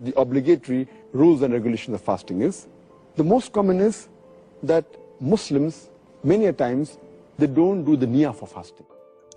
the obligatory rules and regulations of fasting is. The most common is that Muslims, many a times, they don't do the niyah for fasting.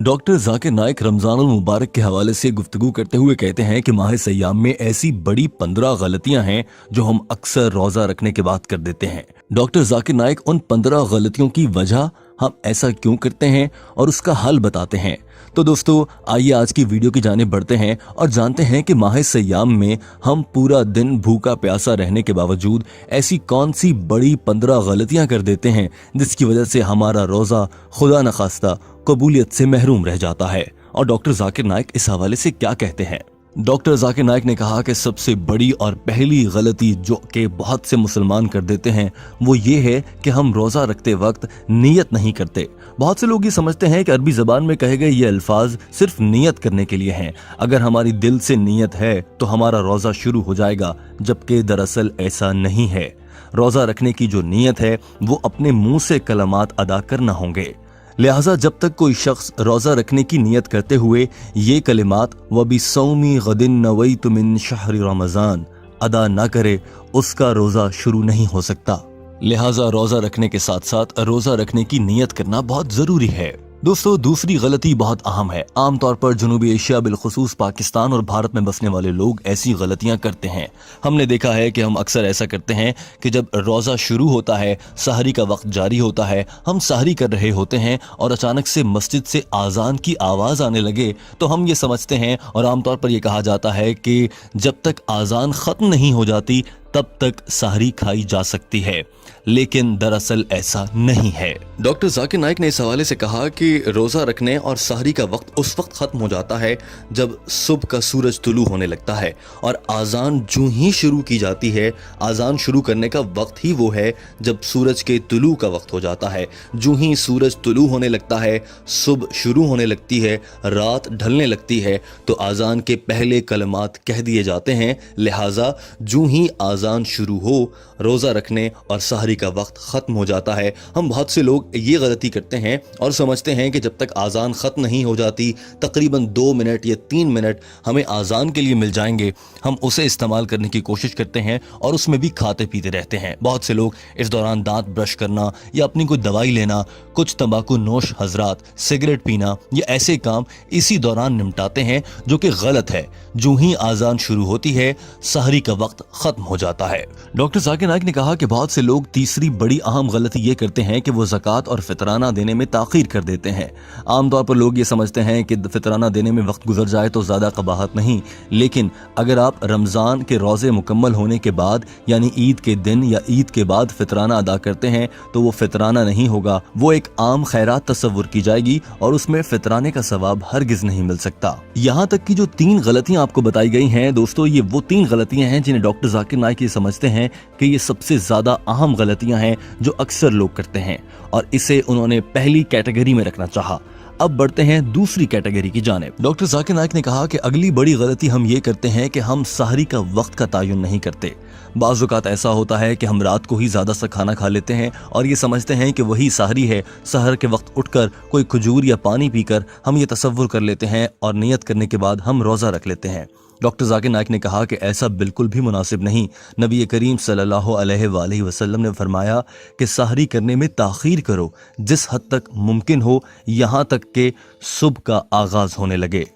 Doctor Zakir Naik रमजानुल मुबारक के हवाले से गुफ्तगू करते हुए कहते हैं कि माह सयाम में ऐसी बड़ी 15 गलतियां हैं जो हम अक्सर रोजा रखने के बाद कर देते हैं। डॉक्टर जाकिर नाइक उन 15 गलतियों की वजह, हम ऐसा क्यों करते हैं और उसका हल बताते हैं। तो दोस्तों आइए आज की वीडियो की जानिब बढ़ते हैं और जानते हैं कि माह सयाम में हम पूरा दिन भूखा प्यासा रहने के बावजूद ऐसी कौन सी बड़ी 15 गलतियां कर देते हैं जिसकी वजह से हमारा रोजा खुदा न खास्ता कबूलियत से महरूम रह जाता है। और डॉक्टर जाकिर नाइक इस हवाले से क्या कहते हैं। डॉक्टर जाकिर नाइक ने कहा कि सबसे बड़ी और पहली गलती जो कि बहुत से मुसलमान कर देते हैं वो ये है कि हम रोज़ा रखते वक्त नियत नहीं करते। बहुत से लोग ये समझते हैं कि अरबी ज़बान में कहे गए ये अल्फाज सिर्फ नियत करने के लिए हैं। अगर हमारी दिल से नियत है तो हमारा रोज़ा शुरू हो जाएगा, जबकि दरअसल ऐसा नहीं है। रोज़ा रखने की जो नियत है वो अपने मुंह से कलमात अदा करना होंगे। लिहाजा जब तक कोई शख्स रोज़ा रखने की नियत करते हुए ये कलिमात वबिस्सौमी गदिन नवैतु मिन शहर रमज़ान अदा ना करे, उसका रोज़ा शुरू नहीं हो सकता। लिहाजा रोज़ा रखने के साथ साथ रोज़ा रखने की नियत करना बहुत ज़रूरी है। दोस्तों दूसरी गलती बहुत अहम है। आमतौर पर जनूबी एशिया बिलखुसूस पाकिस्तान और भारत में बसने वाले लोग ऐसी गलतियां करते हैं। हमने देखा है कि हम अक्सर ऐसा करते हैं कि जब रोज़ा शुरू होता है, सहरी का वक्त जारी होता है, हम सहरी कर रहे होते हैं और अचानक से मस्जिद से आज़ान की आवाज़ आने लगे तो हम ये समझते हैं और आमतौर पर यह कहा जाता है कि जब तक आज़ान ख़त्म नहीं हो जाती तब तक सहरी खाई जा सकती है, लेकिन दरअसल ऐसा नहीं है। डॉक्टर जाकिर नाइक ने इस हवाले से कहा कि रोज़ा रखने और सहरी का वक्त उस वक्त ख़त्म हो जाता है जब सुबह का सूरज तुलू होने लगता है और आज़ान जूं ही शुरू की जाती है। आज़ान शुरू करने का वक्त ही वो है जब सूरज के तुलू का वक्त हो जाता है। जूं ही सूरज तुलू होने लगता है, सुबह शुरू होने लगती है, रात ढलने लगती है तो आज़ान के पहले कलमात कह दिए जाते हैं। लिहाजा जूं ही आज़ान शुरू हो, रोज़ा रखने और सहरी का वक्त ख़त्म हो जाता है। हम बहुत से लोग ये गलती करते हैं और समझते हैं कि जब तक आज़ान ख़त्म नहीं हो जाती, तकरीबन 2 मिनट या 3 मिनट हमें आज़ान के लिए मिल जाएंगे, हम उसे इस्तेमाल करने की कोशिश करते हैं और उसमें भी खाते पीते रहते हैं। बहुत से लोग इस दौरान दांत ब्रश करना या अपनी कोई दवाई लेना, कुछ तंबाकू नोश हजरात, सिगरेट पीना या ऐसे काम इसी दौरान निपटाते हैं जो कि गलत है। जो ही आज़ान शुरू होती है सहरी का वक्त ख़त्म हो जाता है। डॉक्टर जाकिर नाइक ने कहा कि बहुत से लोग तीसरी बड़ी अहम गलती ये करते हैं कि वो ज़कात और फितराना देने में ताख़ीर कर देते हैं। आमतौर पर लोग ये समझते हैं कि फितराना देने में वक्त गुजर जाए तो ज़्यादा कबाहत नहीं, लेकिन अगर आप रमज़ान के रोज़े मुकम्मल होने के बाद यानी ईद के दिन या ईद के बाद फितराना अदा करते हैं तो वो फितराना नहीं होगा, वो एक आम खैरात तस्वुर की जाएगी और उसमें फितराने का सवाब हरगिज़ नहीं मिल सकता। यहाँ तक कि जो 3 गलतियाँ आपको बताई गई हैं दोस्तों, ये वो 3 गलतियाँ हैं जिन्हें डॉक्टर जाकिर नाइक ये समझते हैं कि ये सबसे ज़्यादा अहम गलतियां हैं जो अक्सर लोग करते हैं और इसे उन्होंने पहली कैटेगरी में रखना चाहा। अब बढ़ते हैं दूसरी कैटेगरी की जानिब। डॉक्टर जाकिर नाइक ने कहा कि अगली बड़ी गलती हम ये करते हैं कि हम सहरी का वक्त का तयन नहीं करते। बाज़ औक़ात ऐसा होता है कि हम रात को ही ज़्यादा सा खाना खा लेते हैं और ये समझते हैं कि वही सहरी है। सहर के वक्त उठकर कोई खजूर या पानी पीकर हम ये तसव्वुर कर लेते हैं और नियत करने के बाद हम रोज़ा रख लेते हैं। डॉक्टर जाकिर नाइक ने कहा कि ऐसा बिल्कुल भी मुनासिब नहीं। नबी करीम सल्लल्लाहु अलैहि वसल्लम ने फरमाया कि सहरी करने में ताख़ीर करो जिस हद तक मुमकिन हो, यहाँ तक कि सुबह का आगाज़ होने लगे।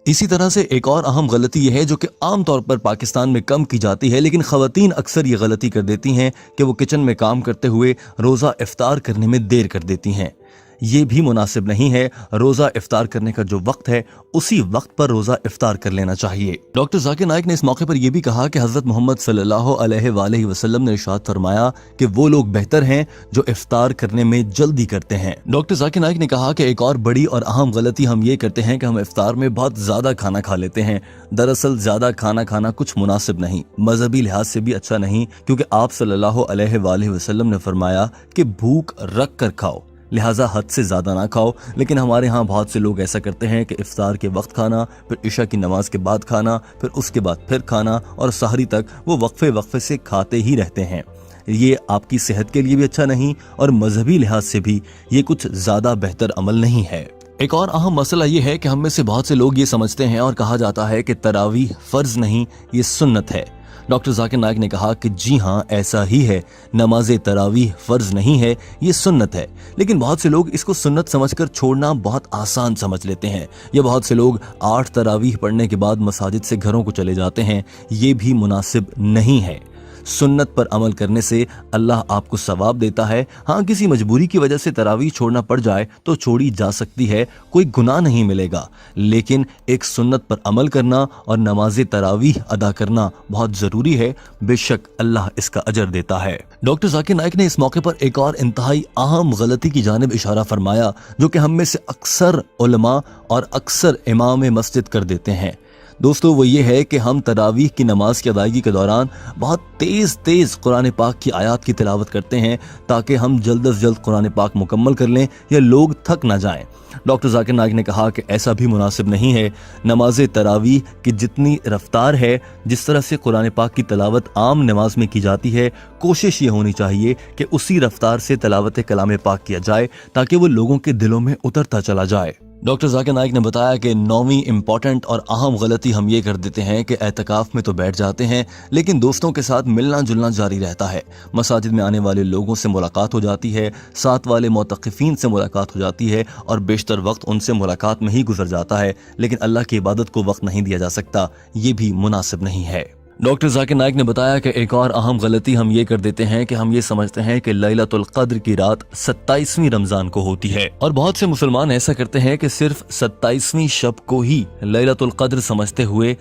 इसी तरह से एक और अहम गलती यह है जो कि आम तौर पर पाकिस्तान में कम की जाती है, लेकिन ख़वातीन अक्सर ये गलती कर देती हैं कि वो किचन में काम करते हुए रोज़ा इफ्तार करने में देर कर देती हैं। ये भी मुनासिब नहीं है। रोज़ा इफ्तार करने का जो वक्त है उसी वक्त पर रोज़ा इफ्तार कर लेना चाहिए। डॉक्टर जाकिर नाइक ने इस मौके पर यह भी कहा कि हज़रत मोहम्मद सल्लल्लाहु अलैहि वसल्लम ने इरशाद फरमाया कि वो लोग बेहतर हैं जो इफ्तार करने में जल्दी करते हैं। डॉक्टर जाकिर नाइक ने कहा कि एक और बड़ी और अहम गलती हम ये करते हैं कि हम इफ्तार में बहुत ज़्यादा खाना खा लेते हैं। दरअसल ज़्यादा खाना खाना कुछ मुनासिब नहीं, मजहबी लिहाज से भी अच्छा नहीं, क्योंकि आप सल्लल्लाहु अलैहि वसल्लम ने फरमाया कि भूख रख कर खाओ, लिहाजा हद से ज़्यादा ना खाओ। लेकिन हमारे यहाँ बहुत से लोग ऐसा करते हैं कि इफ्तार के वक्त खाना, फिर इशा की नमाज के बाद खाना, फिर उसके बाद फिर खाना और सहरी तक वो वक्फे से खाते ही रहते हैं। ये आपकी सेहत के लिए भी अच्छा नहीं और मजहबी लिहाज से भी ये कुछ ज़्यादा बेहतर अमल नहीं है। एक और अहम मसला ये है कि हम में से बहुत से लोग ये समझते हैं और कहा जाता है कि तरावीह फ़र्ज नहीं, ये सुन्नत है। डॉक्टर जाकिर नाइक ने कहा कि जी हाँ, ऐसा ही है, नमाज तरावीह फर्ज नहीं है, ये सुन्नत है। लेकिन बहुत से लोग इसको सुन्नत समझकर छोड़ना बहुत आसान समझ लेते हैं, या बहुत से लोग 8 तरावीह पढ़ने के बाद मसाजिद से घरों को चले जाते हैं। ये भी मुनासिब नहीं है। सुन्नत पर अमल करने से अल्लाह आपको सवाब देता है। हाँ, किसी मजबूरी की वजह से तरावीह छोड़ना पड़ जाए तो छोड़ी जा सकती है, कोई गुनाह नहीं मिलेगा। लेकिन एक सुन्नत पर अमल करना और नमाज तरावीह अदा करना बहुत ज़रूरी है। बेशक अल्लाह इसका अजर देता है। डॉक्टर जाकिर नाइक ने इस मौके पर एक और इंतहाई अहम गलती की जानिब इशारा फरमाया, जो कि हम में से अक्सर उलमा और अक्सर इमाम मस्जिद कर देते हैं। दोस्तों, वो ये है कि हम तरावीह की नमाज की अदायगी के दौरान बहुत तेज़ कुरान पाक की आयत की तिलावत करते हैं ताकि हम जल्द से जल्द कुरान पाक मुकम्मल कर लें या लोग थक ना जाएं। डॉक्टर जाकिर नाइक ने कहा कि ऐसा भी मुनासिब नहीं है। नमाज तरावीह की जितनी रफ्तार है, जिस तरह से कुरान पाक की तिलावत आम नमाज में की जाती है, कोशिश ये होनी चाहिए कि उसी रफ्तार से तिलावत कलाम पाक किया जाए ताकि वो लोगों के दिलों में उतरता चला जाए। डॉक्टर जाकिर नाइक ने बताया कि 9वीं इम्पॉर्टेंट और अहम गलती हम ये कर देते हैं कि एतकाफ में तो बैठ जाते हैं, लेकिन दोस्तों के साथ मिलना जुलना जारी रहता है। मसाजिद में आने वाले लोगों से मुलाकात हो जाती है, साथ वाले मोतक़िफ़ीन से मुलाकात हो जाती है और बेशतर वक्त उनसे मुलाकात में ही गुजर जाता है, लेकिन अल्लाह की इबादत को वक्त नहीं दिया जा सकता। ये भी मुनासिब नहीं है। डॉक्टर जाकिर नाइक ने बताया कि एक और अहम गलती हम ये कर देते हैं कि हम ये समझते हैं कि लैलतुल क़द्र की रात 27वीं रमजान को होती है, और बहुत से मुसलमान ऐसा करते हैं कि सिर्फ 27वीं शब को ही लैलतुल क़द्र समझते हुए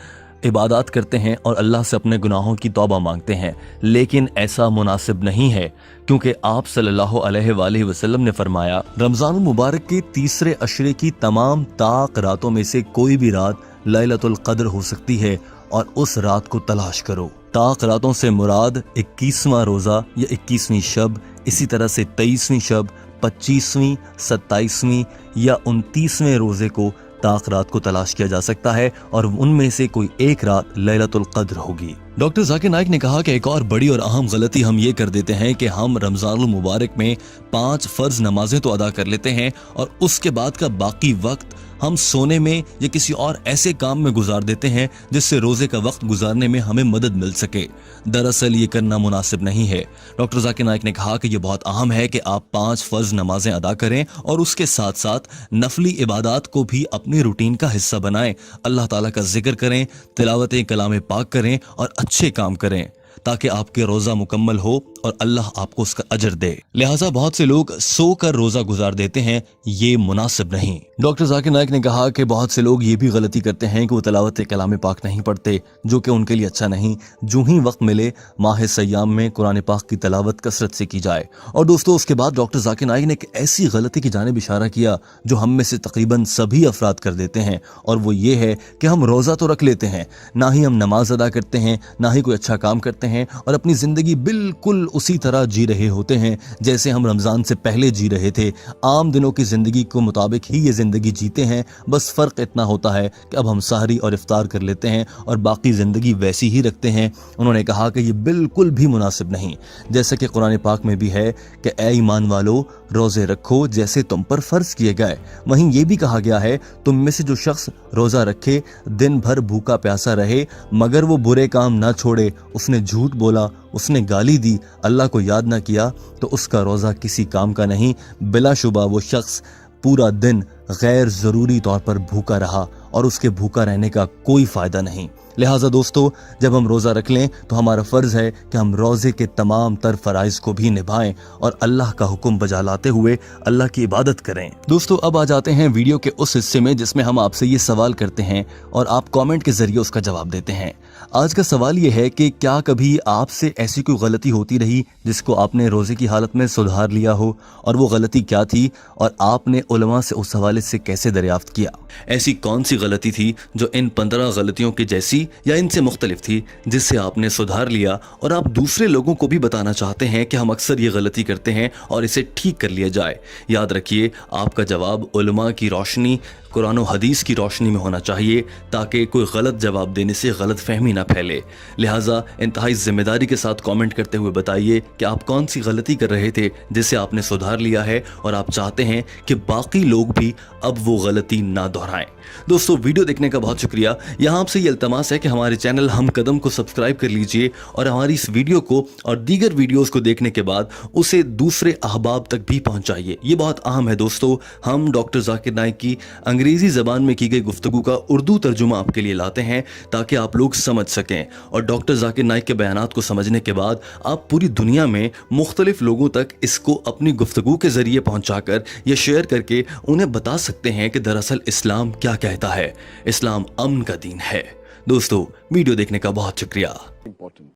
इबादत करते हैं और अल्लाह से अपने गुनाहों की तौबा मांगते हैं। लेकिन ऐसा मुनासिब नहीं है, क्योंकि आप सल्लल्लाहु अलैहि वसल्लम ने फरमाया, रमजान मुबारक के तीसरे अशरे की तमाम ताक रातों में से कोई भी रात लैलतुल क़द्र हो सकती है और उस रात को तलाश करो। ताक रातों से मुराद 21वां रोज़ा या 21वीं शब, इसी तरह से 23वीं शब, 25वीं, 27वीं या 29वें रोज़े को ताक रात को तलाश किया जा सकता है और उनमें से कोई एक रात लैलतुल क़द्र होगी। डॉक्टर जाकिर नाइक ने कहा कि एक और बड़ी और अहम गलती हम ये कर देते हैं कि हम रमज़ानुल मुबारक में 5 फ़र्ज नमाजें तो अदा कर लेते हैं और उसके बाद का बाकी वक्त हम सोने में या किसी और ऐसे काम में गुजार देते हैं जिससे रोजे का वक्त गुजारने में हमें मदद मिल सके। दरअसल ये करना मुनासिब नहीं है। डॉक्टर जाकिर नाइक ने कहा कि ये बहुत अहम है कि आप 5 फ़र्ज नमाजें अदा करें और उसके साथ साथ नफली इबादत को भी अपने रूटीन का हिस्सा बनाएं। अल्लाह ताला का जिक्र करें, तिलावत कलाम पाक करें और अच्छे काम करें ताकि आपके रोज़ा मुकम्मल हो और अल्लाह आपको उसका अजर दे। लिहाजा बहुत से लोग सोकर रोज़ा गुजार देते हैं, ये मुनासिब नहीं। डॉक्टर जाकिर नाइक ने कहा कि बहुत से लोग ये भी गलती करते हैं कि वो तिलावत कलाम पाक नहीं पढ़ते, जो कि उनके लिए अच्छा नहीं। जो ही वक्त मिले माह सयाम में कुरान पाक की तिलावत कसरत से की जाए। और दोस्तों, उसके बाद डॉक्टर जाकिर नाइक ने एक ऐसी गलती की जानिब इशारा किया जो हम में से तकरीबन सभी अफराद कर देते हैं, और वो ये है कि हम रोज़ा तो रख लेते हैं, ना ही हम नमाज अदा करते हैं, ना ही कोई अच्छा काम करते हैं और अपनी ज़िंदगी बिल्कुल उसी तरह जी रहे होते हैं जैसे हम रमज़ान से पहले जी रहे थे। आम दिनों की ज़िंदगी को मुताबिक ही ये ज़िंदगी जीते हैं, बस फ़र्क इतना होता है कि अब हम सहरी और इफ्तार कर लेते हैं और बाकी ज़िंदगी वैसी ही रखते हैं। उन्होंने कहा कि ये बिल्कुल भी मुनासिब नहीं। जैसे कि कुरान पाक में भी है कि ए ईमान वालो, रोज़े रखो जैसे तुम पर फ़र्ज़ किए गए। वहीं ये भी कहा गया है, तुम में से जो शख्स रोज़ा रखे, दिन भर भूखा प्यासा रहे, मगर वो बुरे काम ना छोड़े, उसने झूठ बोला, उसने गाली दी, अल्लाह को याद ना किया, तो उसका रोज़ा किसी काम का नहीं। बिलाशुबा वो शख्स पूरा दिन गैर ज़रूरी तौर पर भूखा रहा और उसके भूखा रहने का कोई फ़ायदा नहीं। लिहाजा दोस्तों, जब हम रोज़ा रख लें तो हमारा फ़र्ज़ है कि हम रोज़े के तमाम तर फ़राइज़ को भी निभाएं और अल्लाह का हुक्म बजा लाते हुए अल्लाह की इबादत करें। दोस्तों, अब आ जाते हैं वीडियो के उस हिस्से में जिसमें हम आपसे ये सवाल करते हैं और आप कमेंट के ज़रिए उसका जवाब देते हैं। आज का सवाल ये है कि क्या कभी आपसे ऐसी कोई गलती होती रही जिसको आपने रोज़े की हालत में सुधार लिया हो, और वो गलती क्या थी और आपने उलमा से उस हवाले से कैसे दरियाफ्त किया? ऐसी कौन सी गलती थी जो इन 15 गलतियों की जैसी या इनसे मुख्तलिफ थी जिससे आपने सुधार लिया और आप दूसरे लोगों को भी बताना चाहते हैं कि हम अक्सर ये गलती करते हैं और इसे ठीक कर लिया जाए? याद रखिए, आपका जवाब उलमा की रोशनी कुरान और हदीस की रोशनी में होना चाहिए ताकि कोई गलत जवाब देने से गलत फहमी ना फैले। लिहाजा इंतहाई जिम्मेदारी के साथ कमेंट करते हुए बताइए कि आप कौन सी गलती कर रहे थे जिसे आपने सुधार लिया है और आप चाहते हैं कि बाकी लोग भी अब वो गलती ना दोहराएं। दोस्तों, वीडियो देखने का बहुत शुक्रिया। यहाँ आपसे ये इल्तमास है कि हमारे चैनल हम कदम को सब्सक्राइब कर लीजिए और हमारी इस वीडियो को और दीगर वीडियोस को देखने के बाद उसे दूसरे अहबाब तक भी पहुंचाइए। ये बहुत अहम है दोस्तों। हम डॉक्टर जाकिर नाइक की अंग्रेजी ज़बान में की गई गुफ्तगू का उर्दू तर्जुमा आपके लिए लाते हैं ताकि आप लोग समझ सकें, और डॉक्टर जाकिर नाइक के बयानात को समझने के बाद आप पूरी दुनिया में मुख्तलिफ लोगों तक इसको अपनी गुफ्तगू के ज़रिए पहुंचाकर या शेयर करके उन्हें बता सकते हैं कि दरअसल इस्लाम क्या कहता है। इस्लाम अमन का दीन है। दोस्तों, वीडियो देखने का बहुत शुक्रिया। Important.